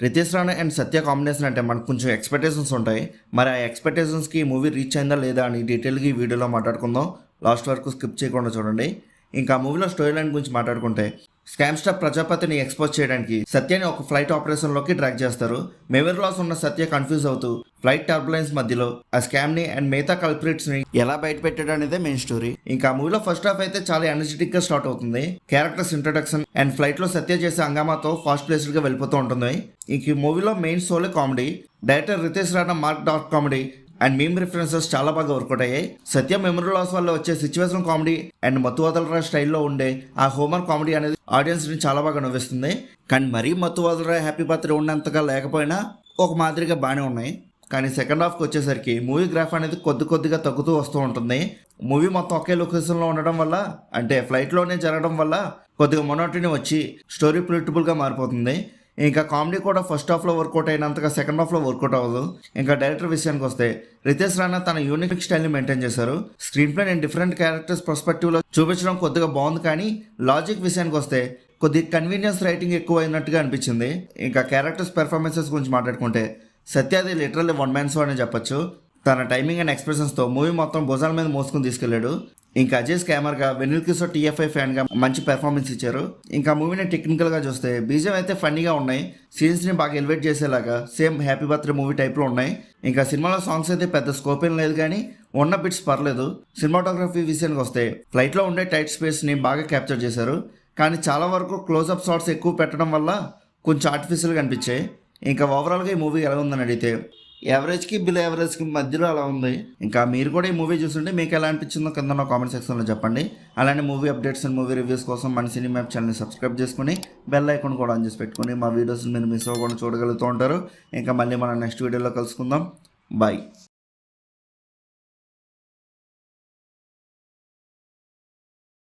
Riteish Rana and Satya combination అంటే మనకు కొంచెం ఎక్స్పెక్టేషన్స్ ఉంటాయి. మరి ఆ ఎక్స్పెక్టేషన్స్కి ఈ మూవీ రీచ్ అయిందా లేదా అని డీటెయిల్గా ఈ వీడియోలో మాట్లాడుకుందాం. లాస్ట్ వరకు స్కిప్ చేయకుండా చూడండి. ఇంకా మూవీలో స్టోరీ లైన్ గురించి మాట్లాడుకుంటే, స్కామ్ స్టార్ ప్రజాపతిని ఎక్స్పోజ్ చేయడానికి సత్యని ఒక ఫ్లైట్ ఆపరేషన్లోకి ట్రాక్ చేస్తారు. మెమరీ లాస్ ఉన్న సత్య కన్ఫ్యూజ్ అవుతూ ఫ్లైట్ టర్బులెన్స్ మధ్యలో ఆ స్కామ్ ని అండ్ మిగతా కల్ప్రిట్స్ ని ఎలా బయట పెట్టాడు అనేదే మెయిన్ స్టోరీ. ఇంకా మూవీలో ఫస్ట్ హాఫ్ అయితే చాలా ఎనర్జెటిక్ గా స్టార్ట్ అవుతుంది. క్యారెక్టర్స్ ఇంట్రొడక్షన్ అండ్ ఫ్లైట్ లో సత్య చేసే హంగామాతో ఫాస్ట్ ప్లేస్డ్ గా వెళ్ళిపోతూ ఉంటుంది. ఇంక ఈ మూవీలో main sole comedy. Director Ritesh Rana mark dark comedy and meme references చాలా బాగా వర్కౌట్ అయ్యాయి. సత్య మెమరీ లాస్ వల్ల వచ్చే సిచ్యువేషన్ కామెడీ అండ్ మత్తు వదలరా స్టైల్లో ఉండే ఆ హోమర్ కామెడీ అనేది ఆడియన్స్ ని చాలా బాగా నవ్విస్తుంది. కానీ మరీ మత్తు వదలరా హ్యాపీ బర్త్డే ఉన్నంతగా లేకపోయినా ఒక మాదిరిగా బాగానే ఉన్నాయి. కానీ సెకండ్ హాఫ్కి వచ్చేసరికి మూవీ గ్రాఫ్ అనేది కొద్దిగా తగ్గుతూ వస్తూ ఉంటుంది. మూవీ మొత్తం ఒకే లొకేషన్లో ఉండడం వల్ల, అంటే ఫ్లైట్లోనే జరగడం వల్ల కొద్దిగా మొనోటనీ వచ్చి స్టోరీ ప్రిడిక్టబుల్గా మారిపోతుంది. ఇంకా కామెడీ కూడా ఫస్ట్ హాఫ్లో వర్కౌట్ అయినంతగా సెకండ్ హాఫ్లో వర్కౌట్ అవ్వదు. ఇంకా డైరెక్టర్ విషయానికి వస్తే రితేష్ రాణా తన యూనిక్ స్టైల్ని మెయింటైన్ చేశారు. స్క్రీన్ ప్లే నేను డిఫరెంట్ క్యారెక్టర్స్ పర్స్పెక్టివ్లో చూపించడం కొద్దిగా బాగుంది. కానీ లాజిక్ విషయానికి వస్తే కొద్దిగా కన్వీనియన్స్ రైటింగ్ ఎక్కువ అయినట్టుగా అనిపించింది. ఇంకా క్యారెక్టర్స్ పెర్ఫార్మెన్సెస్ గురించి మాట్లాడుకుంటే, సత్యాది లిటరల్లీ వన్ మ్యాన్ షో అని చెప్పొచ్చు. తన టైమింగ్ అండ్ ఎక్స్ప్రెషన్స్తో మూవీ మొత్తం భుజాల మీద మోసుకుని తీసుకెళ్లాడు. ఇంకా అజయ్ స్కామర్గా, వెనిల్ కిషోర్ టీఎఫ్ఐ ఫ్యాన్గా మంచి పెర్ఫార్మెన్స్ ఇచ్చారు. ఇంకా మూవీని టెక్నికల్గా చూస్తే బీజం అయితే ఫన్నీగా ఉన్నాయి. సీన్స్ని బాగా ఎలివేట్ చేసేలాగా సేమ్ హ్యాపీ బర్త్డే మూవీ టైప్లో ఉన్నాయి. ఇంకా సినిమాలో సాంగ్స్ అయితే పెద్ద స్కోప్ ఏం లేదు, కానీ ఉన్న బిట్స్ పర్లేదు. సినిమాటోగ్రఫీ విషయానికి వస్తే ఫ్లైట్లో ఉండే టైట్ స్పేస్ని బాగా క్యాప్చర్ చేశారు. కానీ చాలా వరకు క్లోజ్అప్ షాట్స్ ఎక్కువ పెట్టడం వల్ల కొంచెం ఆర్టిఫిషియల్గా అనిపించాయి. ఇంకా ఓవరాల్గా ఈ మూవీ ఎలా ఉందని అడిగితే యావరేజ్కి బిలో యావరేజ్కి మధ్యలో అలా ఉంది. ఇంకా మీరు కూడా ఈ మూవీ చూస్తుంటే మీకు ఎలా అనిపించిందో కింద నా కామెంట్ సెక్షన్లో చెప్పండి. అలానే movie updates and movie reviews కోసం మన సినీ మ్యాప్ ఛానల్ని సబ్స్క్రైబ్ చేసుకుని బెల్ ఐకాన్ కూడా ఆన్ చేసి పెట్టుకుని మా వీడియోస్ మీరు మిస్ అవ్వకుండా చూడగలుగుతూ ఉంటారు. ఇంకా మళ్ళీ మనం నెక్స్ట్ వీడియోలో కలుసుకుందాం. బాయ్.